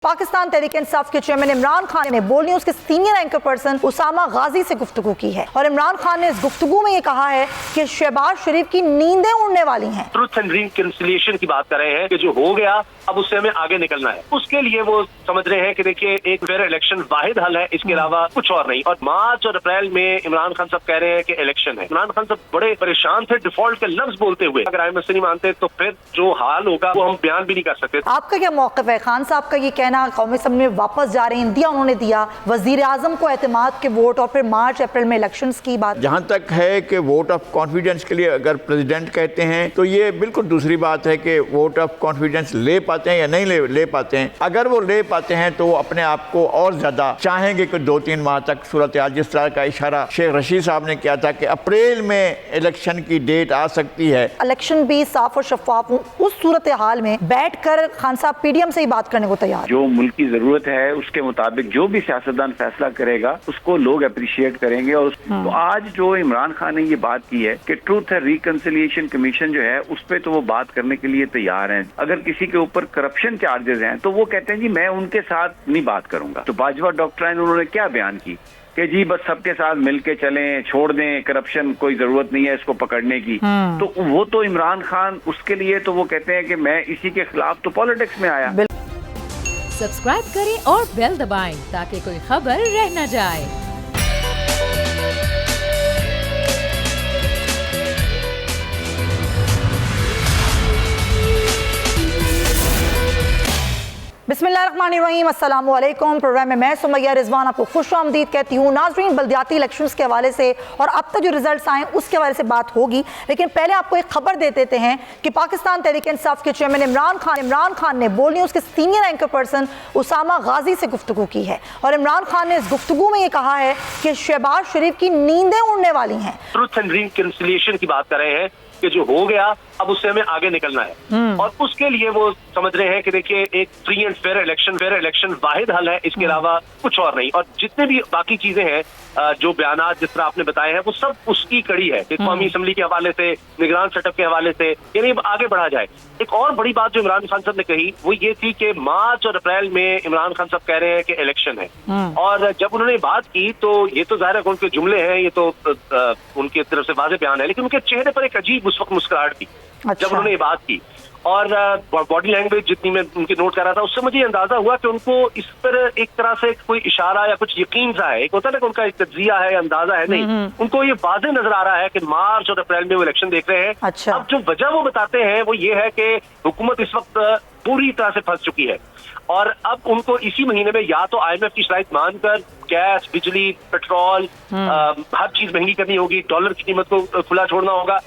पाकिस्तान तहरीक-ए-इंसाफ के चेयरमैन इमरान खान ने बोल न्यूज के सीनियर एंकर पर्सन उसामा गाजी से गुफ्तगू की है और इमरान खान ने इस गुफ्तगू में ये कहा है कि शहबाज शरीफ की नींदें उड़ने वाली हैं। ट्रुथ एंड रिकंसिलिएशन की बात कर रहे हैं कि जो हो गया अब उससे हमें आगे निकलना है। उसके लिए वो समझ रहे हैं कि देखिए एक फेयर इलेक्शन वाहिद हल है, इसके अलावा कुछ और नहीं। और मार्च और अप्रैल में इमरान खान साहब कह रहे हैं कि इलेक्शन है। इमरान खान साहब बड़े परेशान थे डिफॉल्ट के लफ्ज बोलते हुए। अगर IMF से नहीं मानते तो फिर जो हाल होगा वो हम बयान भी नहीं कर सकते। आपका क्या मौक़िफ़ है? खान साहब का ये कहना कौमी असम्बली में वापस जा रहे हैं, दिया उन्होंने दिया वजीर आजम को एतमाद के वोट और फिर मार्च अप्रैल में इलेक्शंस की बात। जहाँ तक है कि वोट ऑफ कॉन्फिडेंस के लिए अगर प्रेसिडेंट कहते हैं तो ये बिल्कुल दूसरी बात है कि वोट ऑफ कॉन्फिडेंस ले पाते हैं या नहीं ले पाते हैं। अगर वो ले पाते हैं तो वो अपने आप को और ज्यादा चाहेंगे कि 2-3 माह तक सूरत हाल, जिस तरह का इशारा शेख रशीद साहब ने किया था कि अप्रैल में इलेक्शन की डेट आ सकती है। इलेक्शन भी साफ और शफाफ हो, उस सूरत हाल में बैठकर खान साहब PDM से ही बात करने को तैयार। जो मुल्क की जरूरत है उसके मुताबिक जो भी सियासतदान फैसला करेगा उसको लोग अप्रिशिएट करेंगे। और तो आज जो इमरान खान ने ये बात की है कि ट्रूथ एंड रिकंसिलिएशन कमीशन जो है उस पर तो वो बात करने के लिए तैयार हैं। अगर किसी के ऊपर करप्शन चार्जेस हैं तो वो कहते हैं जी मैं उनके साथ नहीं बात करूंगा। तो बाजवा डॉक्ट्राइन उन्होंने क्या बयान की कि जी बस सबके साथ मिलके चलें, छोड़ दें करप्शन, कोई जरूरत नहीं है इसको पकड़ने की। तो वो तो इमरान खान उसके लिए तो वो कहते हैं कि मैं इसी के खिलाफ तो पॉलिटिक्स में आया। सब्सक्राइब करें और बेल दबाएं ताकि कोई खबर रह न जाए। बिस्मिल्लाहिर्रहमानिर्रहीम, अस्सलामु अलैकुम। प्रोग्राम में मैं सुमैया रिजवान आपको खुशामदीद कहती हूँ। नाज़रीन, बल्दियाती इलेक्शंस के हवाले से और अब तक जो रिजल्ट्स आए उसके हवाले से बात होगी, लेकिन पहले आपको एक खबर दे देते हैं कि पाकिस्तान तहरीक-ए-इंसाफ के चेयरमैन इमरान खान ने बोल न्यूज के सीनियर एंकर पर्सन उसामा गाजी से गुफ्तगू की है और इमरान खान ने इस गुफ्तगू में ये कहा है कि शहबाज शरीफ की नींदें उड़ने वाली हैं। ट्रुथ एंड रिकंसिलिएशन की बात कर रहे हैं कि जो हो गया अब उससे हमें आगे निकलना है। और उसके लिए वो समझ रहे हैं कि देखिए एक फ्री एंड फेयर इलेक्शन वाहिद हल है, इसके अलावा कुछ और नहीं। और जितने भी बाकी चीजें हैं जो बयानात जिस तरह आपने बताए हैं वो सब उसकी कड़ी है। कौमी असम्बली के हवाले से, निगरान सेटअप के हवाले से, यानी आगे बढ़ा जाए। एक और बड़ी बात जो इमरान खान साहब ने कही वो ये थी कि मार्च और अप्रैल में इमरान खान साहब कह रहे हैं कि इलेक्शन है। और जब उन्होंने बात की तो ये तो जाहिर है उनके जुमले हैं, ये तो उनकी तरफ से वाज़ेह बयान है, लेकिन उनके चेहरे पर एक अजीब उस वक्त मुस्कुराहट थी जब उन्होंने ये बात की। और बॉडी लैंग्वेज जितनी मैं उनकी नोट कर रहा था उससे मुझे ये अंदाजा हुआ कि उनको इस पर एक तरह से कोई इशारा या कुछ यकीन सा है। एक होता है ना कि उनका एक तज्जिया है, अंदाजा है, नहीं, उनको ये वाज़ेह नजर आ रहा है कि मार्च और अप्रैल में वो इलेक्शन देख रहे हैं। अच्छा। अब जो वजह वो बताते हैं वो ये है कि हुकूमत इस वक्त पूरी तरह से फंस चुकी है और अब उनको इसी महीने में या तो IMF की शराइत मानकर गैस, बिजली, पेट्रोल, हर चीज महंगी करनी होगी, डॉलर की कीमत को खुला छोड़ना होगा,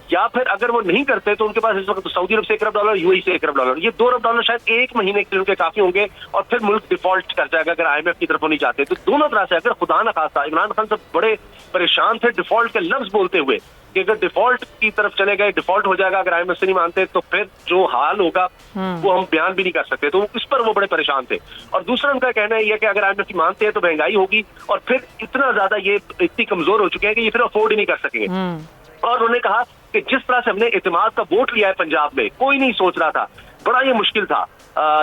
या फिर अगर वो नहीं करते तो उनके पास इस वक्त सऊदी अरब से $1 अरब, UAE से $1 अरब, ये $2 अरब शायद एक महीने के लिए उनके काफी होंगे और फिर मुल्क डिफॉल्ट कर जाएगा अगर IMF की तरफ नहीं जाते। तो दोनों तरह से अगर खुदा न खास्ता इमरान खान साहब बड़े परेशान थे डिफॉल्ट के लफ्ज बोलते हुए कि अगर डिफॉल्ट की तरफ चले गए, डिफॉल्ट हो जाएगा अगर IMF से नहीं मानते तो फिर जो हाल होगा वो हम बयान भी नहीं कर सकते। तो इस पर वो बड़े परेशान थे। और दूसरा उनका कहना है कि अगर IMF की मानते हैं तो महंगाई होगी और फिर इतना ज्यादा ये इतनी कमजोर हो चुके हैं कि ये फिर अफोर्ड ही नहीं कर सकेंगे। और उन्होंने कहा कि जिस तरह से हमने एतमाद का वोट लिया है पंजाब में, कोई नहीं सोच रहा था, बड़ा ये मुश्किल था,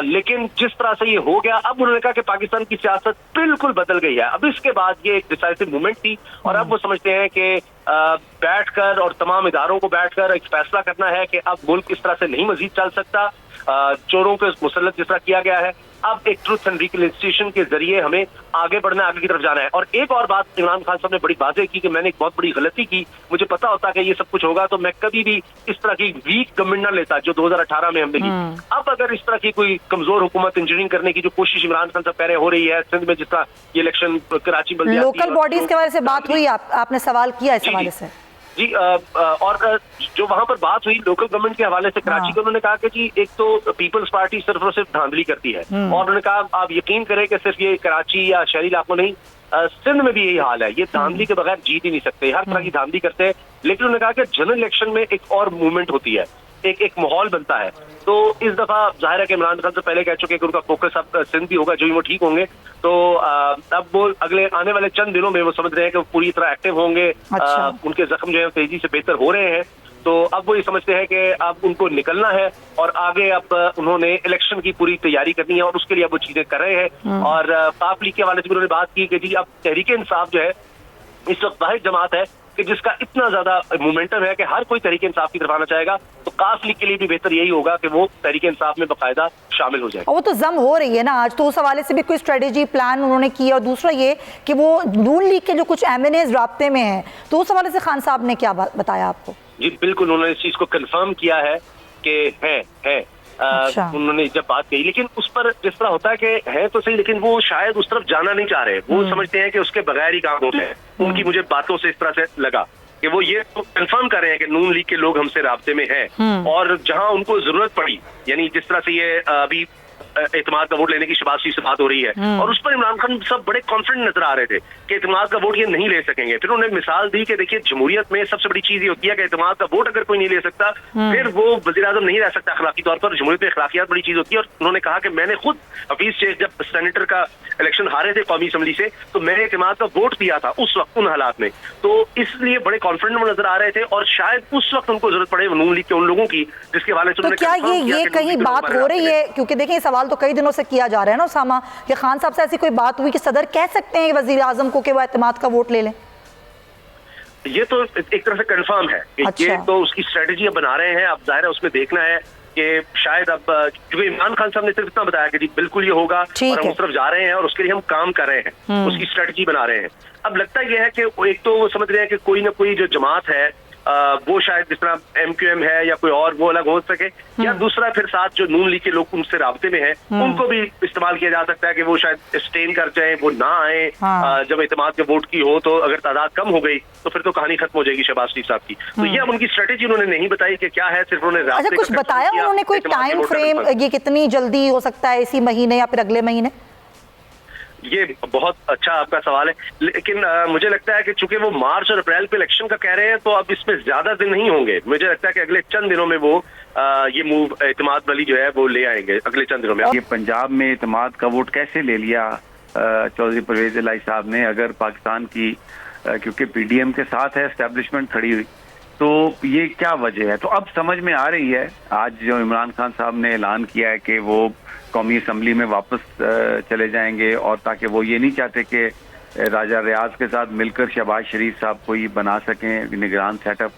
लेकिन जिस तरह से ये हो गया, अब उन्होंने कहा कि पाकिस्तान की सियासत बिल्कुल बदल गई है। अब इसके बाद ये एक डिसाइसिव मूवमेंट थी और अब वो समझते हैं कि बैठकर और तमाम इदारों को बैठकर एक फैसला करना है कि अब मुल्क इस तरह से नहीं मजीद चल सकता। चोरों पे मुसल्लत जिस तरह किया गया है, अब एक ट्रूथ एंड रिकंसिलिएशन के जरिए हमें आगे बढ़ना है, आगे की तरफ जाना है। और एक और बात इमरान खान साहब ने बड़ी वाज़ेह की कि मैंने एक बहुत बड़ी गलती की, मुझे पता होता कि ये सब कुछ होगा तो मैं कभी भी इस तरह की वीक गवर्नमेंट न लेता जो 2018 में हमने की। अब अगर इस तरह की कोई कमजोर हुकूमत इंजीनियरिंग करने की जो कोशिश इमरान खान साहब कह रहे हो रही है सिंध में, जिस तरह ये इलेक्शन कराची लोकल बॉडीज के बारे से बात हुई, आपने सवाल किया इस हवाले से जी। और जो वहां पर बात हुई लोकल गवर्नमेंट के हवाले से कराची को, उन्होंने कहा कि जी एक तो पीपल्स पार्टी सिर्फ और सिर्फ धांधली करती है और उन्होंने कहा आप यकीन करें कि सिर्फ ये कराची या शहरी इलाकों नहीं, सिंध में भी यही हाल है, ये धांधली के बगैर जीत ही नहीं सकते, हर तरह की धांधली करते हैं। लेकिन उन्होंने कहा कि जनरल इलेक्शन में एक और मूवमेंट होती है, एक माहौल बनता है। तो इस दफा जाहिर है कि इमरान खान से पहले कह चुके कि उनका फोकस अब सिंध भी होगा, जो ही वो ठीक होंगे तो अब वो अगले आने वाले चंद दिनों में वो समझ रहे हैं कि वो पूरी तरह एक्टिव होंगे। अच्छा। उनके जख्म जो है तेजी से बेहतर हो रहे हैं तो अब वो ये समझते हैं कि अब उनको निकलना है और आगे अब उन्होंने इलेक्शन की पूरी तैयारी करनी है और उसके लिए अब वो चीजें कर रहे हैं। और पाक लीग के हवाले से भी उन्होंने बात की कि जी अब तहरीक इंसाफ जो है इस वक्त वाहिद जमात है कि जिसका इतना ज्यादा मोमेंटम है कि हर कोई तहरीक इंसाफ की तरफ आना चाहेगा, तो काफ लीग के लिए भी बेहतर यही होगा कि वो तहरीक इंसाफ में बाकायदा शामिल हो जाए। और वो तो जम हो रही है ना आज, तो उस हवाले से भी कोई स्ट्रेटेजी प्लान उन्होंने की। और दूसरा ये कि वो नून लीग के जो कुछ MNAs राब्ते में हैं, तो उस हवाले से खान साहब ने क्या बताया आपको? जी बिल्कुल, उन्होंने इस चीज को कंफर्म किया है कि है। अच्छा। उन्होंने जब बात कही, लेकिन उस पर जिस तरह होता है कि है तो सही, लेकिन वो शायद उस तरफ जाना नहीं चाह रहे। वो समझते हैं कि उसके बगैर ही काम होते हैं। उनकी मुझे बातों से इस तरह से लगा कि वो ये तो कंफर्म कर रहे हैं कि नून लीग के लोग हमसे राब्ते में हैं और जहां उनको जरूरत पड़ी, यानी जिस तरह से ये अभी एतमाद का वोट लेने की शहबाज शरीफ से बात हो रही है और उस पर इमरान खान सब बड़े कॉन्फिडेंट नजर आ रहे थे कि एतमाद का वोट ये नहीं ले सकेंगे। फिर उन्होंने मिसाल दी कि देखिए जमहूरियत में सबसे बड़ी चीज ये होती है कि एतमाद का वोट अगर कोई नहीं ले सकता फिर वो वजीर आजम नहीं रह सकता अखलाकी तौर पर। जमहूरियत में अखलाकियात बड़ी चीज होती है। और उन्होंने कहा कि मैंने खुद हफीज शेख जब सेनेटर का इलेक्शन हारे थे कौमी असम्बली से, तो मैंने एतमाद का वोट दिया था उस वक्त उन हालात में, तो इसलिए बड़े कॉन्फिडेंट नजर आ रहे थे और शायद उस वक्त उनको जरूरत पड़े नून लीग के उन लोगों की जिसके हवाले से तो क्या ये कहीं बात हो रही है? क्योंकि देखिए सवाल तो कई दिनों से किया जा रहा है ना उसामा, कि खान साहब से ऐसी कोई बात हुई कि सदर कह सकते हैं वजीर आजम को कि वो एतमाद का वोट ले लें? ये तो एक तरह से कंफर्म है कि अच्छा। ये तो उसकी स्ट्रेटेजी अब बना रहे हैं। अब जाहिर है उसमें देखना है कि शायद अब क्योंकि इमरान खान साहब ने सिर्फ इतना बताया कि जी बिल्कुल ये होगा और हम उस तरफ जा रहे हैं और उसके लिए हम काम कर रहे हैं, उसकी स्ट्रेटेजी बना रहे हैं। अब लगता यह है कि एक तो वो समझ रहे हैं कि कोई ना कोई जो जमात है वो शायद जिस तरह MQM है या कोई और वो अलग हो सके, या दूसरा फिर साथ जो नून लीग के लोग उनसे राब्ते में हैं उनको भी इस्तेमाल किया जा सकता है कि वो शायद स्टेन कर जाए, वो ना आए। जब एतमाद के वोट की हो तो अगर तादाद कम हो गई तो फिर तो कहानी खत्म हो जाएगी शहबाज शरीफ साहब की। तो ये अब उनकी स्ट्रेटेजी उन्होंने नहीं बताई कि क्या है, सिर्फ उन्होंने अच्छा, कुछ बताया उन्होंने कोई टाइम फ्रेम, ये कितनी जल्दी हो सकता है, इसी महीने या फिर अगले महीने? ये बहुत अच्छा आपका सवाल है, लेकिन मुझे लगता है कि चूंकि वो मार्च और अप्रैल पे इलेक्शन का कह रहे हैं तो अब इसमें ज्यादा दिन नहीं होंगे। मुझे लगता है कि अगले चंद दिनों में वो ये मूव एतमाद वाली जो है वो ले आएंगे अगले चंद दिनों में। ये पंजाब में एतमाद का वोट कैसे ले लिया चौधरी परवेज इलाही साहब ने? अगर पाकिस्तान की क्योंकि PDM के साथ है एस्टेब्लिशमेंट खड़ी हुई, तो ये क्या वजह है? तो अब समझ में आ रही है। आज जो इमरान खान साहब ने ऐलान किया है कि वो कौमी असम्बली में वापस चले जाएंगे, और ताकि वो ये नहीं चाहते कि राजा रियाज के साथ मिलकर शहबाज शरीफ साहब को ये बना सकें निगरान सेटअप,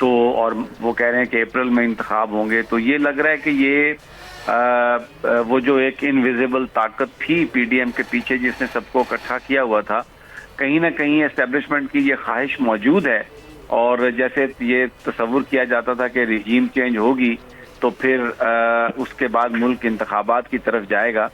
तो और वो कह रहे हैं कि अप्रैल में इंतखाब होंगे। तो ये लग रहा है कि ये वो जो एक इनविजिबल ताकत थी PDM के पीछे जिसने सबको इकट्ठा किया हुआ था, कहीं ना कहीं एस्टेब्लिशमेंट की ये ख्वाहिश मौजूद है। और जैसे ये तस्वुर किया जाता था कि रिजीम चेंज होगी तो फिर उसके बाद मुल्क इंतखाबात की तरफ जाएगा,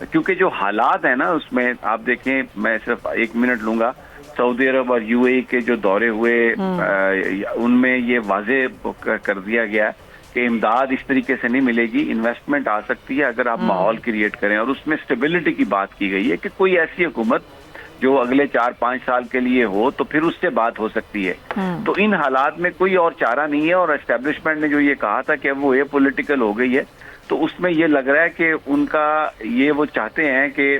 क्योंकि जो हालात है ना उसमें आप देखें, मैं सिर्फ 1 मिनट लूंगा, सऊदी अरब और UAE के जो दौरे हुए उनमें ये वाजे कर दिया गया कि इमदाद इस तरीके से नहीं मिलेगी, इन्वेस्टमेंट आ सकती है अगर आप माहौल क्रिएट करें। और उसमें स्टेबिलिटी की बात की गई है कि कोई ऐसी हुकूमत जो अगले 4-5 साल के लिए हो तो फिर उससे बात हो सकती है। तो इन हालात में कोई और चारा नहीं है। और एस्टेब्लिशमेंट ने जो ये कहा था कि अब वो पॉलिटिकल हो गई है, तो उसमें ये लग रहा है कि उनका ये वो चाहते हैं कि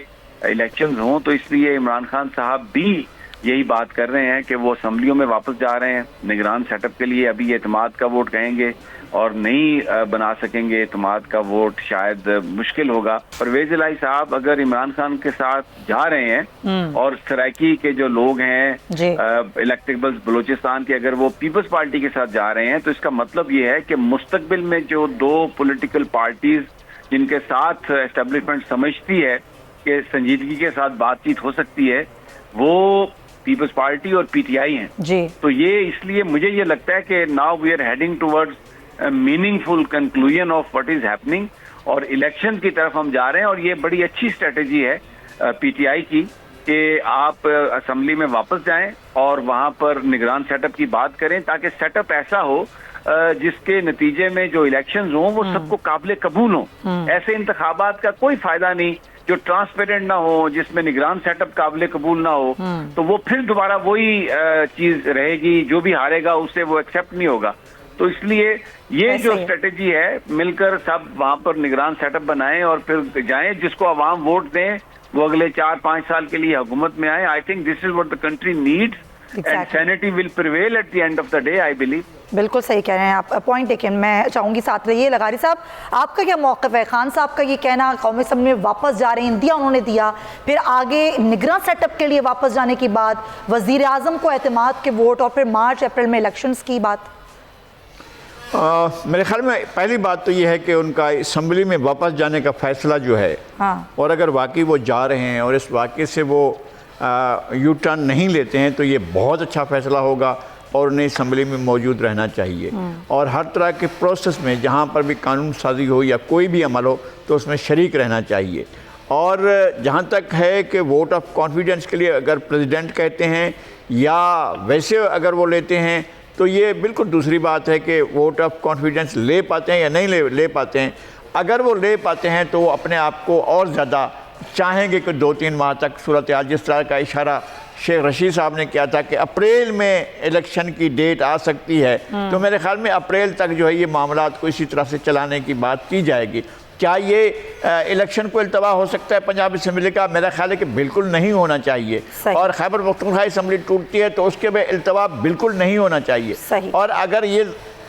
इलेक्शंस हों, तो इसलिए इमरान खान साहब भी यही बात कर रहे हैं कि वो असम्बलियों में वापस जा रहे हैं निगरान सेटअप के लिए। अभी एतमाद का वोट कहेंगे और नहीं बना सकेंगे एतमाद का वोट, शायद मुश्किल होगा। परवेज इलाही साहब अगर इमरान खान के साथ जा रहे हैं और सराइकी के जो लोग हैं इलेक्टेबल्स बलूचिस्तान के, अगर वो पीपल्स पार्टी के साथ जा रहे हैं, तो इसका मतलब ये है कि मुस्तकबिल में जो 2 पॉलिटिकल पार्टीज जिनके साथ एस्टेब्लिशमेंट समझती है कि संजीदगी के साथ बातचीत हो सकती है, वो पीपल्स पार्टी और PTI हैं जी। तो ये इसलिए मुझे ये लगता है कि now we are heading towards meaningful conclusion of what is happening, और इलेक्शन की तरफ हम जा रहे हैं। और ये बड़ी अच्छी स्ट्रेटेजी है PTI की कि आप असेंबली में वापस जाएं और वहां पर निगरान सेटअप की बात करें, ताकि सेटअप ऐसा हो जिसके नतीजे में जो इलेक्शंस हों वो सबको काबिल कबूल हो। ऐसे इंतखाबात का कोई फायदा नहीं जो ट्रांसपेरेंट ना हो, जिसमें निगरान सेटअप काबिल कबूल ना हो, तो वो फिर दोबारा वही चीज रहेगी, जो भी हारेगा उससे वो एक्सेप्ट नहीं होगा। तो इसलिए ये जो स्ट्रेटेजी है, मिलकर सब वहां पर निगरान सेटअप बनाएं और फिर जाएं, जिसको अवाम वोट दें वो अगले 4-5 साल के लिए हुकूमत में आए। I think this is what the country needs. and sanity will prevail at the end of the day, I believe. बिल्कुल सही कह रहे हैं आप, पॉइंट टेकन। मैं चाहूँगी साथ रहिए। लगारी साहब, आपका क्या मौक़िफ़ है? खान साहब का ये कहना कौमी असम्बली में वापस जा रहे हैं, इंदिया उन्होंने दिया, फिर आगे निगरां सेटअप के लिए वापस जाने की बात, वज़ीर आज़म को एतमाद के वोट, और फिर मार्च अप्रैल में इलेक्शंस की बात। मेरे ख्याल में पहली बात तो ये है कि उनका असम्बली में वापस जाने का फ़ैसला जो है, हाँ, और अगर वाकई वो जा रहे हैं और इस वाक़े से वो यू टर्न नहीं लेते हैं तो ये बहुत अच्छा फ़ैसला होगा और उन्हें असम्बली में मौजूद रहना चाहिए। और हर तरह के प्रोसेस में जहाँ पर भी कानून साजी हो या कोई भी अमल हो तो उसमें शरीक रहना चाहिए। और जहाँ तक है कि वोट ऑफ कॉन्फिडेंस के लिए अगर प्रेसिडेंट कहते हैं या वैसे अगर वो लेते हैं तो ये बिल्कुल दूसरी बात है कि वोट ऑफ कॉन्फिडेंस ले पाते हैं या नहीं ले पाते हैं। अगर वो ले पाते हैं तो वो अपने आप को और ज़्यादा चाहेंगे कि 2-3 माह तक सूरत हाल, जिस तरह का इशारा शेख रशीद साहब ने किया था कि अप्रैल में इलेक्शन की डेट आ सकती है, तो मेरे ख्याल में अप्रैल तक जो है ये मामलात को इसी तरह से चलाने की बात की जाएगी। क्या ये इलेक्शन को इल्तवा हो सकता है पंजाब असम्बली का? मेरा ख्याल है कि बिल्कुल नहीं होना चाहिए। और खैबर पख्तूनख्वा असम्बली टूटती है तो उसके में इल्तवा बिल्कुल नहीं होना चाहिए। और अगर ये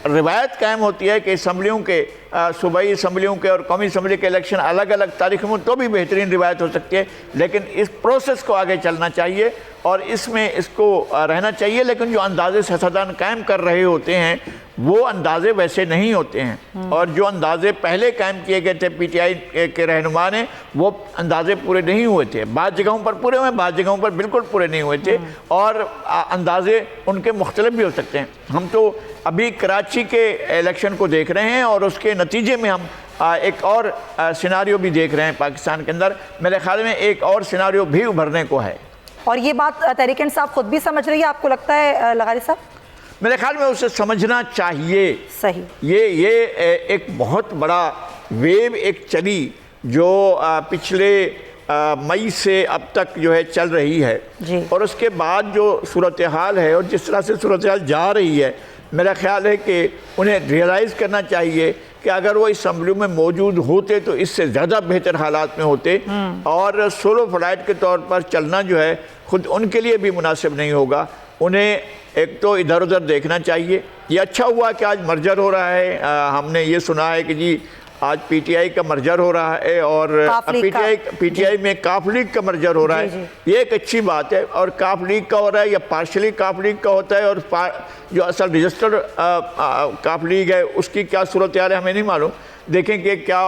रिवायत कायम होती है कि असम्बलियों के सूबाई असम्बलियों के और कौमी असम्बली के इलेक्शन अलग अलग तारीख में, तो भी बेहतरीन रिवायत हो सकती है। लेकिन इस प्रोसेस को आगे चलना चाहिए और इसमें इसको रहना चाहिए। लेकिन जो अंदाज़े सियासतदान कायम कर रहे होते हैं वो अंदाज़े वैसे नहीं होते हैं, और जो अंदाज़े पहले कायम किए गए थे पीटीआई के रहनुमा ने, वो अंदाज़े पूरे नहीं हुए थे। बाद जगहों पर पूरे हुए, बाद जगहों पर बिल्कुल पूरे नहीं हुए थे, और अंदाज़े उनके मुख्तलिफ भी हो सकते हैं। हम तो अभी कराची के इलेक्शन को देख रहे हैं और उसके नतीजे में हम एक और सिनारियो भी देख रहे हैं पाकिस्तान के अंदर। मेरे ख्याल में एक और सिनारियो भी उभरने को है, और ये बात तहरीक इंसाफ खुद भी समझ रही है, आपको लगता है लगारी साहब? मेरे ख्याल में उसे समझना चाहिए। सही, ये एक बहुत बड़ा वेव एक चली जो पिछले मई से अब तक जो है चल रही है जी। और उसके बाद जो सूरत हाल है और जिस तरह से सूरत हाल जा रही है, मेरा ख्याल है कि उन्हें रियलाइज़ करना चाहिए कि अगर वो असम्बली में मौजूद होते तो इससे ज़्यादा बेहतर हालात में होते। और सोलो फ्लाइट के तौर पर चलना जो है ख़ुद उनके लिए भी मुनासिब नहीं होगा। उन्हें एक तो इधर उधर देखना चाहिए। ये अच्छा हुआ कि आज मर्जर हो रहा है, हमने ये सुना है कि जी आज पीटीआई का मर्जर हो रहा है और पीटीआई में काफ लीग का मर्जर हो रहा है। ये एक अच्छी बात है। और काफ लीग का हो रहा है या पार्शली काफ लीग का होता है, और जो असल रजिस्टर्ड काफ लीग है उसकी क्या सूरत हाल है हमें नहीं मालूम। देखें कि क्या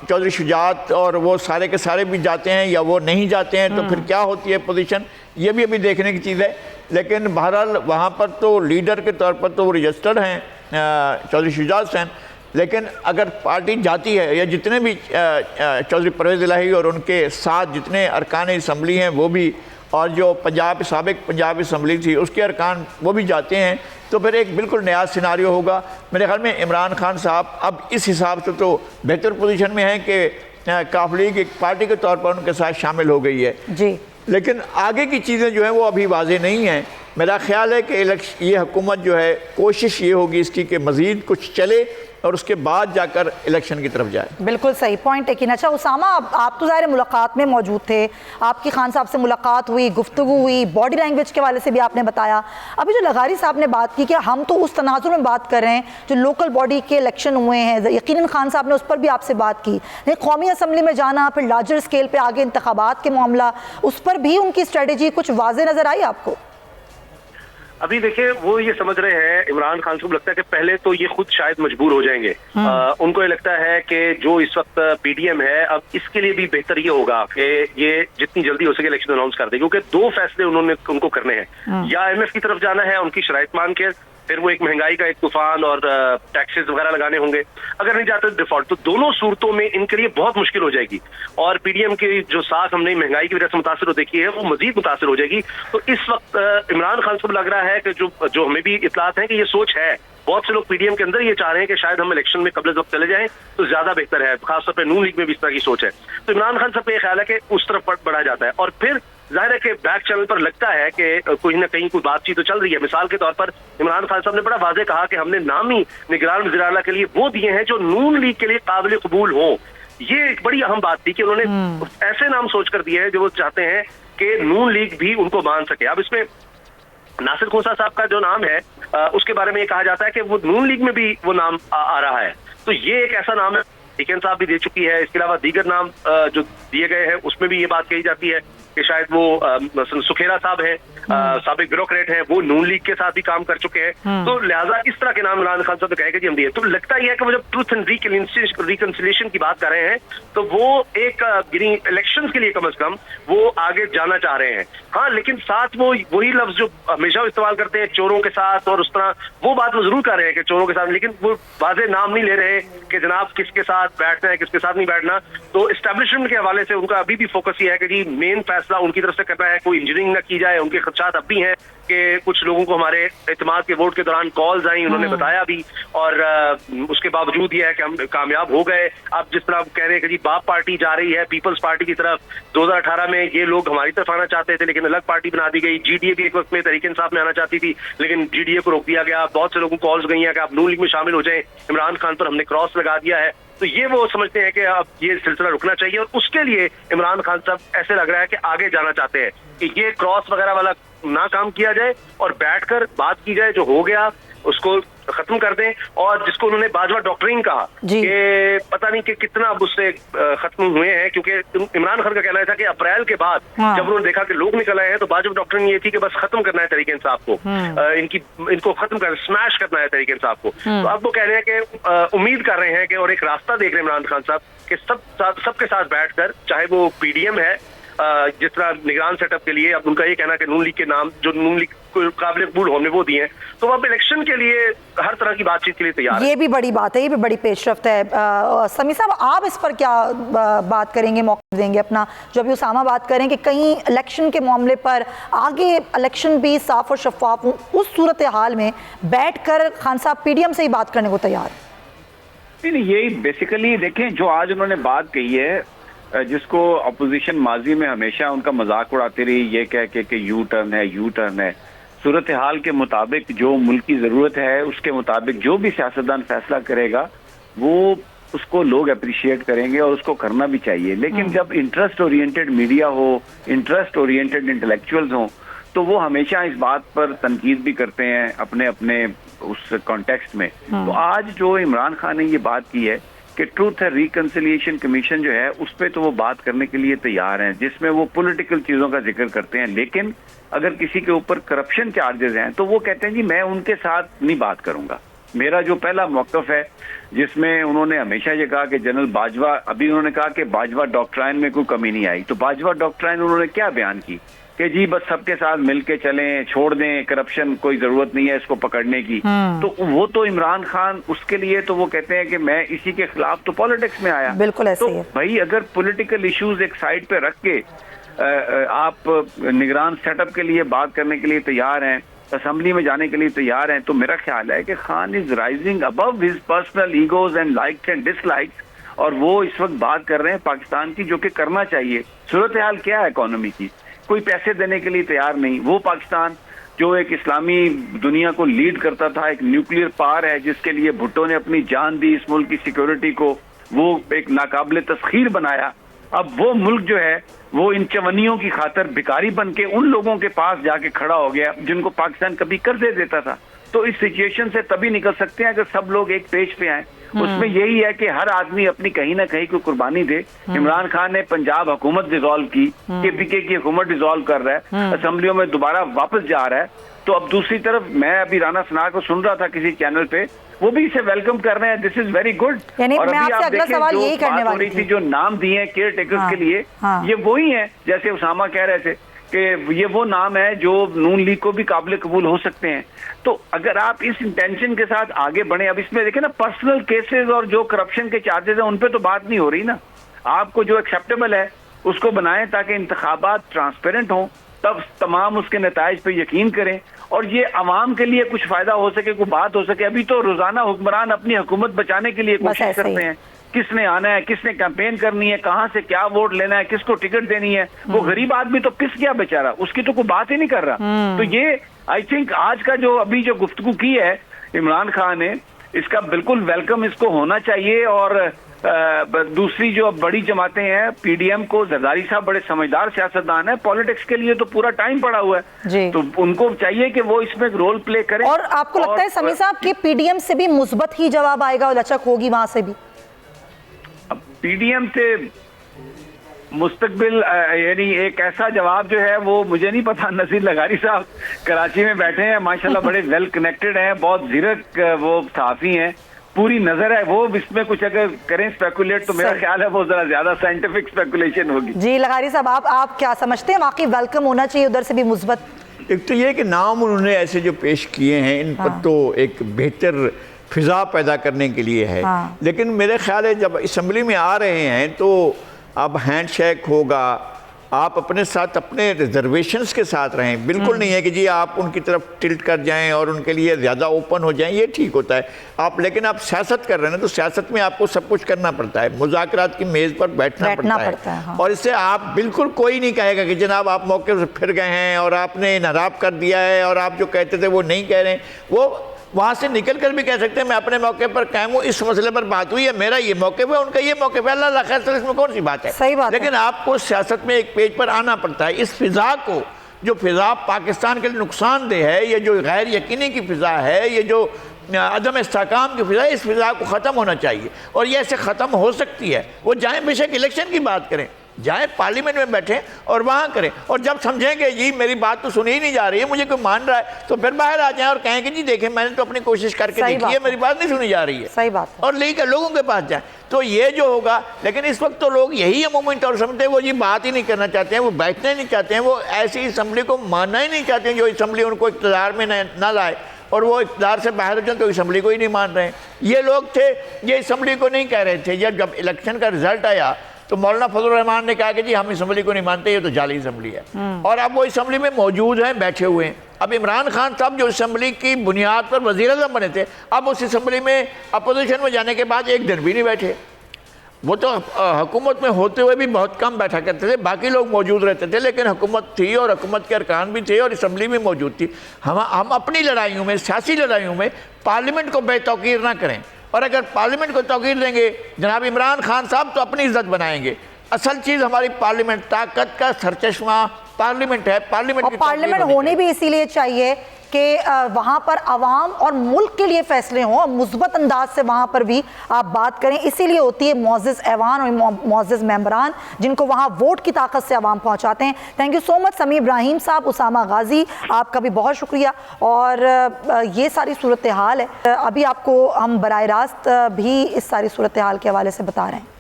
चौधरी शुजात और वो सारे के सारे भी जाते हैं या वो नहीं जाते हैं, तो फिर क्या होती है पोजीशन, ये भी अभी देखने की चीज़ है। लेकिन बहरहाल वहाँ पर तो लीडर के तौर पर तो वो रजिस्टर्ड हैं चौधरी शुजात हुसैन। लेकिन अगर पार्टी जाती है या जितने भी चौधरी परवेज़ इलाही और उनके साथ जितने अरकान असम्बली हैं वो भी, और जो साबिक पंजाब असम्बली थी उसके अरकान वो भी जाते हैं, तो फिर एक बिल्कुल नया सिनारियो होगा। मेरे ख्याल में इमरान खान साहब अब इस हिसाब से तो बेहतर पोजीशन में हैं कि काफ लीग एक पार्टी के तौर पर उनके साथ शामिल हो गई है जी। लेकिन आगे की चीज़ें जो हैं वो अभी वाज़ेह नहीं हैं। मेरा ख्याल है कि ये हुकूमत जो है कोशिश ये होगी इसकी कि मज़ीद कुछ चले और उसके बाद जाकर इलेक्शन की तरफ जाए। बिल्कुल सही पॉइंट है कि अच्छा उसामा, आप तो ज़ाहिर मुलाकात में मौजूद थे, आपकी खान साहब से मुलाकात हुई, गुफ्तगू हुई, बॉडी लैंग्वेज के वाले से भी आपने बताया। अभी जो लगारी साहब ने बात की कि हम तो उस तनाजुर में बात कर रहे हैं जो लोकल बॉडी के इलेक्शन हुए हैं, यकीनन खान साहब ने उस पर भी आपसे बात की, लेकिन कौमी असम्बली में जाना, फिर लार्जर स्केल पर आगे इंतखाबात के मामला, उस पर भी उनकी स्ट्रेटजी कुछ वाज़ेह नज़र आई आपको? अभी देखिए वो ये समझ रहे हैं, इमरान खान को लगता है कि पहले तो ये खुद शायद मजबूर हो जाएंगे। उनको ये लगता है कि जो इस वक्त पीडीएम है, अब इसके लिए भी बेहतर ये होगा कि ये जितनी जल्दी हो सके इलेक्शन अनाउंस कर दे, क्योंकि 2 फैसले उनको करने हैं। या आईएमएफ की तरफ जाना है उनकी शराइत मान के, फिर वो एक महंगाई का एक तूफान और टैक्सेस वगैरह लगाने होंगे। अगर नहीं जाते डिफॉल्ट, तो दोनों सूरतों में इनके लिए बहुत मुश्किल हो जाएगी। और पीडीएम की जो साख हमने महंगाई की वजह से मुतासर हो देखी है, वो मजीद मुतासर हो जाएगी। तो इस वक्त इमरान खान को लग रहा है कि जो हमें भी इतलात है कि ये सोच है, बहुत से लोग पीडीएम के अंदर ये चाह रहे हैं कि शायद हम इलेक्शन में कबल वक्त चले जाएं तो ज्यादा बेहतर है। खासतौर पर नून लीग में भी इस तरह की सोच है। तो इमरान खान साहब का ये ख्याल है कि उस तरफ बढ़ा जाता है। और फिर जाहिर है कि बैक चैनल पर लगता है कि कोई ना कहीं कोई बातचीत तो चल रही है। मिसाल के तौर पर इमरान खान साहब ने बड़ा वाज़ेह कहा कि हमने नामी निगरान वज़ीर आला के लिए वो दिए हैं जो नून लीग के लिए काबिल कबूल हो। ये एक बड़ी अहम बात थी कि उन्होंने ऐसे नाम सोच कर दिए हैं जो वो चाहते हैं कि नून लीग भी उनको मान सके। अब इसमें नासिर खोसा साहब का जो नाम है उसके बारे में ये कहा जाता है कि वो नून लीग में भी वो नाम आ रहा है। तो ये एक ऐसा नाम है, टिकन साहब भी दे चुकी है, इसके अलावा दीगर नाम जो दिए गए हैं उसमें भी ये बात कही जाती है कि शायद वो सुखेरा साहब हैं, साबिक ब्यूरोक्रेट हैं, वो नून लीग के साथ भी काम कर चुके हैं। तो लिहाजा इस तरह के नाम इमरान खान साहब तो कहेगा जी हम दिए। तो लगता ही है कि वो जब ट्रूथ एंड रिकंसिलिएशन की बात कर रहे हैं तो वो एक इलेक्शंस के लिए कम से कम वो आगे जाना चाह रहे हैं। हाँ, लेकिन साथ वो वही लफ्ज जो हमेशा इस्तेमाल करते हैं चोरों के साथ और उस तरह, वो बात वो जरूर कर रहे हैं कि चोरों के साथ, लेकिन वो वाज़ेह नाम नहीं ले रहे कि जनाब किसके साथ बैठना है किसके साथ नहीं बैठना। तो एस्टेब्लिशमेंट के हवाले से उनका अभी भी फोकस ये है कि जी मेन फैसला उनकी तरफ से करना है, कोई इंजीनियरिंग ना की जाए। उनके खदशात अब भी हैं कि कुछ लोगों को हमारे इत्तेमाद के वोट के दौरान कॉल्स आई, उन्होंने बताया भी, और उसके बावजूद ये है कि हम कामयाब हो गए। अब जिस तरह कह रहे हैं कि जी बाप पार्टी जा रही है पीपल्स पार्टी की तरफ, 2018 में ये लोग हमारी तरफ आना चाहते थे लेकिन अलग पार्टी बना दी गई। जीडीए भी एक वक्त में तहरीक इंसाफ में आना चाहती थी लेकिन जीडीए को रोक दिया गया। बहुत से लोगों को कॉल्स गई हैं कि आप नून लीग में शामिल हो जाएं, इमरान खान पर हमने क्रॉस लगा दिया है। तो ये वो समझते हैं कि अब ये सिलसिला रुकना चाहिए और उसके लिए इमरान खान साहब ऐसे लग रहा है कि आगे जाना चाहते हैं कि ये क्रॉस वगैरह वाला ना काम किया जाए और बैठकर बात की जाए, जो हो गया उसको खत्म कर दें। और जिसको उन्होंने बाजवा डॉक्ट्रिन कहा कि पता नहीं कि कितना अब उससे खत्म हुए हैं, क्योंकि इमरान खान का कहना था कि अप्रैल के बाद जब उन्होंने देखा कि लोग निकल आए हैं तो बाजवा डॉक्ट्रिन ये थी कि बस खत्म करना है तहरीक इंसाफ को, इनको खत्म कर स्मैश करना है तहरीक इंसाफ को। तो अब वो कह रहे हैं कि उम्मीद कर रहे हैं कि और एक रास्ता देख रहे हैं इमरान खान साहब कि सबके साथ बैठकर, चाहे वो पीडीएम है जिस तरह निगरान सेटअप के लिए, अब उनका ये कहना कि नून लीग के नाम जो नून लीग को काबिल कबूल होने वो दिए हैं, तो अब इलेक्शन के लिए हर तरह की बातचीत के लिए तैयार है। ये भी बड़ी बात है, ये भी बड़ी पेशरफ्त है। समी साहब, आप इस पर क्या बात करेंगे, मौका देंगे अपना? जो अभी उसामा बात करें कि कहीं इलेक्शन के मामले पर आगे इलेक्शन भी साफ और शफाफ हो, उस सूरत हाल में बैठकर खान साहब पीडीएम से ही बात करने को तैयार? नहीं, यही बेसिकली देखें जो आज उन्होंने बात कही है, जिसको अपोजिशन माजी में हमेशा उनका मजाक उड़ाती रही ये कह के कि यू टर्न है, यू टर्न है। सूरत हाल के मुताबिक जो मुल्क की ज़रूरत है उसके मुताबिक जो भी सियासतदान फैसला करेगा वो उसको लोग अप्रिशिएट करेंगे और उसको करना भी चाहिए। लेकिन जब इंटरेस्ट ओरिएंटेड मीडिया हो, इंटरेस्ट ओरिएंटेड इंटेलेक्चुअल्स हों, तो वो हमेशा इस बात पर तनकीद भी करते हैं अपने अपने उस कॉन्टेक्स्ट में। तो आज जो इमरान खान ने ये बात की है कि ट्रूथ एंड रिकंसिलिएशन कमीशन जो है उस पर तो वो बात करने के लिए तैयार हैं, जिसमें वो पॉलिटिकल चीज़ों का जिक्र करते हैं। लेकिन अगर किसी के ऊपर करप्शन चार्जेस हैं तो वो कहते हैं जी मैं उनके साथ नहीं बात करूंगा। मेरा जो पहला मौक़िफ़ है जिसमें उन्होंने हमेशा ये कहा कि जनरल बाजवा, अभी उन्होंने कहा कि बाजवा डॉक्ट्राइन में कोई कमी नहीं आई, तो बाजवा डॉक्ट्राइन उन्होंने क्या बयान की कि जी बस सबके साथ मिलके चलें, छोड़ दें करप्शन, कोई जरूरत नहीं है इसको पकड़ने की। तो वो तो इमरान खान उसके लिए तो वो कहते हैं कि मैं इसी के खिलाफ तो पॉलिटिक्स में आया। बिल्कुल ऐसे तो ही है। भाई अगर पॉलिटिकल इश्यूज एक साइड पे रख के आप निगरान सेटअप के लिए बात करने के लिए तैयार हैं, असेंबली में जाने के लिए तैयार हैं, तो मेरा ख्याल है कि Khan is rising above his personal egos and likes and dislikes, और वो इस वक्त बात कर रहे हैं पाकिस्तान की, जो कि करना चाहिए। सूरत हाल क्या है इकोनॉमी की, कोई पैसे देने के लिए तैयार नहीं। वो पाकिस्तान जो एक इस्लामी दुनिया को लीड करता था, एक न्यूक्लियर पावर है जिसके लिए भुट्टो ने अपनी जान दी इस मुल्क की सिक्योरिटी को, वो एक नाकाबिले तस्खीर बनाया। अब वो मुल्क जो है वो इन चवनियों की खातर भिखारी बन के उन लोगों के पास जाके खड़ा हो गया जिनको पाकिस्तान कभी कर्जे देता था। तो इस सिचुएशन से तभी निकल सकते हैं अगर सब लोग एक पेज पे आए। उसमें यही है कि हर आदमी अपनी कहीं ना कहीं कोई कुर्बानी दे। इमरान खान ने पंजाब हुकूमत डिसॉल्व की, केपीके की हुकूमत डिसॉल्व कर रहा है, असेंबलियों में दोबारा वापस जा रहा है। तो अब दूसरी तरफ मैं अभी राना सनार को सुन रहा था किसी चैनल पे, वो भी इसे वेलकम कर रहे हैं, दिस इज वेरी गुड। और अभी आप देखें जो बात हो रही थी, जो नाम दिए हैं केयर टेकर्स के लिए, ये वही है जैसे उसामा कह रहे थे कि ये वो नाम है जो नून लीग को भी काबिल कबूल हो सकते हैं। तो अगर आप इस इंटेंशन के साथ आगे बढ़े, अब इसमें देखें ना पर्सनल केसेस और जो करप्शन के चार्जेस हैं उन पे तो बात नहीं हो रही ना। आपको जो एक्सेप्टेबल है उसको बनाएं ताकि इंतखाबात ट्रांसपेरेंट हों, तब तमाम उसके नताइज पे यकीन करें और ये अवाम के लिए कुछ फायदा हो सके, कोई बात हो सके। अभी तो रोजाना हुक्मरान अपनी हुकूमत बचाने के लिए कोशिश करते हैं, किसने आना है, किसने कैंपेन करनी है, कहां से क्या वोट लेना है, किसको टिकट देनी है। वो गरीब आदमी तो पिस गया बेचारा, उसकी तो कोई बात ही नहीं कर रहा। तो ये आई थिंक आज का जो अभी जो गुफ्तगू की है इमरान खान ने, इसका बिल्कुल वेलकम इसको होना चाहिए। और दूसरी जो बड़ी जमातें हैं, पीडीएम को, जरदारी साहब बड़े समझदार सियासतदान है, पॉलिटिक्स के लिए तो पूरा टाइम पड़ा हुआ है जी। तो उनको चाहिए कि वो इसमें एक रोल प्ले करें। और आपको लगता है समी साहब कि पीडीएम से भी मुस्बत ही जवाब आएगा और लचक होगी वहां से भी? पीडीएम से मुस्तकबिल यानी एक ऐसा जवाब जो है वो मुझे नहीं पता। नसीर लगारी साहब कराची में बैठे हैं, माशाल्लाह बड़े वेल कनेक्टेड हैं, बहुत जीरक वो सहाफी हैं, पूरी नजर है वो। इसमें कुछ अगर करें स्पेकुलेट तो मेरा ख्याल है वो जरा ज्यादा साइंटिफिक स्पेकुलेशन होगी। जी लगारी साहब, आप क्या समझते हैं, वाकई वेलकम होना चाहिए उधर से भी मुस्बत? एक तो ये कि नाम उन्होंने ऐसे जो पेश किए हैं इन पर तो एक बेहतर फिजा पैदा करने के लिए है। लेकिन मेरे ख्याल है जब असम्बली में आ रहे हैं तो अब हैंडशेक होगा, आप अपने साथ अपने रिजर्वेशंस के साथ रहें। बिल्कुल नहीं है कि जी आप उनकी तरफ टिल्ट कर जाएं और उनके लिए ज़्यादा ओपन हो जाएं, ये ठीक होता है आप। लेकिन आप सियासत कर रहे हैं तो सियासत में आपको सब कुछ करना पड़ता है, मुज़ाकरात की मेज़ पर बैठना पड़ता है। हाँ। और इससे आप बिल्कुल कोई नहीं कहेगा कि जनाब आप मौके से फिर गए हैं और आपने नाराब कर दिया है और आप जो कहते थे वो नहीं कह रहे हैं। वो वहाँ से निकल कर भी कह सकते हैं मैं अपने मौके पर कायम हूँ, इस मसले पर बात हुई है, मेरा ये मौके पे, उनका ये मौके पे, अल्लाह खैर सर, इसमें कौन सी बात है? सही बात लेकिन आपको सियासत में एक पेज पर आना पड़ता है। इस फिजा को, जो फिजा पाकिस्तान के लिए नुकसानदेह है, ये जो गैर यकीनी की फिजा है, ये जो अदम इस्तेहकाम की फिजा, इस फिजा को ख़त्म होना चाहिए। और ये ऐसे ख़त्म हो सकती है। वो जाए बेशक इलेक्शन की बात करें, जाए पार्लियामेंट में बैठें और वहाँ करें, और जब समझेंगे जी मेरी बात तो सुनी ही नहीं जा रही है, मुझे कोई मान रहा है, तो फिर बाहर आ जाएं और कहें कि जी देखें मैंने तो अपनी कोशिश करके देखी है, मेरी बात नहीं सुनी जा रही है। सही बात है। और लेकर लोगों के पास जाएं, तो ये जो होगा। लेकिन इस वक्त तो लोग यही अमूमन तौर समझते हैं, वो ये बात ही नहीं करना चाहते हैं, वो बैठना ही नहीं चाहते हैं, वो ऐसी असम्बली को मानना ही नहीं चाहते हैं जो असम्बली उनको इक़्तिदार में न लाए, और वो इक़्तिदार से बाहर हो जाए तो असम्बली को ही नहीं मान रहे हैं। ये लोग थे, ये असम्बली को नहीं कह रहे थे। जब इलेक्शन का रिजल्ट आया तो मौलाना फजल रहमान ने कहा कि जी हम असम्बली को नहीं मानते, ये तो जाली असम्बली है। और अब वो असम्बली में मौजूद हैं, बैठे हुए हैं। अब इमरान खान साहब जो असम्बली की बुनियाद पर वज़ीर आज़म बने थे, अब उस असम्बली में अपोजिशन में जाने के बाद एक दिन भी नहीं बैठे। वो तो हुकूमत में होते हुए भी बहुत कम बैठा करते थे, बाकी लोग मौजूद रहते थे, लेकिन हुकूमत थी और हुकूमत के अरकान भी थे और असम्बली भी मौजूद थी। हम अपनी लड़ाइयों में, सियासी लड़ाइयों में पार्लियामेंट को बेतौकीर ना करें, और अगर पार्लियामेंट को तौकीर देंगे जनाब इमरान खान साहब तो अपनी इज्जत बनाएंगे। असल चीज़ हमारी पार्लियामेंट, ताकत का सरचश्मा पार्लियामेंट है। पार्लियामेंट होनी भी इसीलिए चाहिए कि वहाँ पर आवाम और मुल्क के लिए फैसले हों, मुस्बत अंदाज से वहाँ पर भी आप बात करें। इसीलिए होती है मुअज़्ज़िज़ ऐवान और मुअज़्ज़िज़ मेंबरान, जिनको वहाँ वोट की ताकत से आवाम पहुँचाते हैं। थैंक यू सो मच समी इब्राहिम साहब, उसामा गाजी, आपका भी बहुत शुक्रिया। और ये सारी सूरत हाल है, अभी आपको हम बराह रास्त भी इस सारी सूरत हाल के हवाले से बता रहे हैं।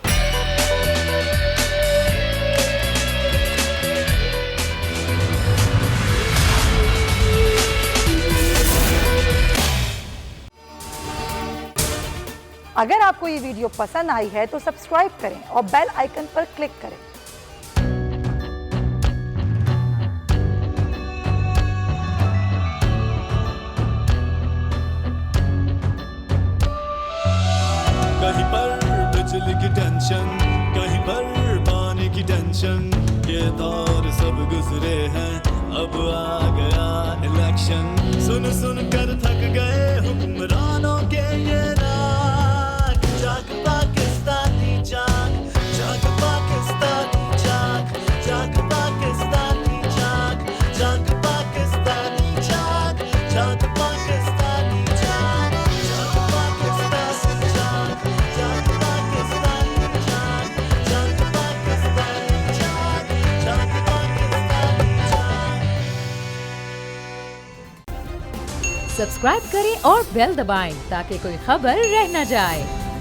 अगर आपको ये वीडियो पसंद आई है तो सब्सक्राइब करें और बेल आइकन पर क्लिक करें। कहीं पर बिजली की टेंशन, कहीं पर पानी की टेंशन, ये दौर सब गुजरे हैं, अब आ गया इलेक्शन। सुन सुन कर थक गए हुक्मरानों के ये राग, जाग पाकिस्तानी जाग, जाग पाकिस्तानी जाग, जाग पाकिस्तानी जाग, जाग पाकिस्तानी जाग, जाग पाकिस्तानी जाग, जाग पाकिस्तानी जाग, जाग पाकिस्तानी जाग, जाग पाकिस्तानी जाग, जाग पाकिस्तानी जाग। सब्सक्राइब करें और बेल दबाएं ताकि कोई खबर रह न जाए।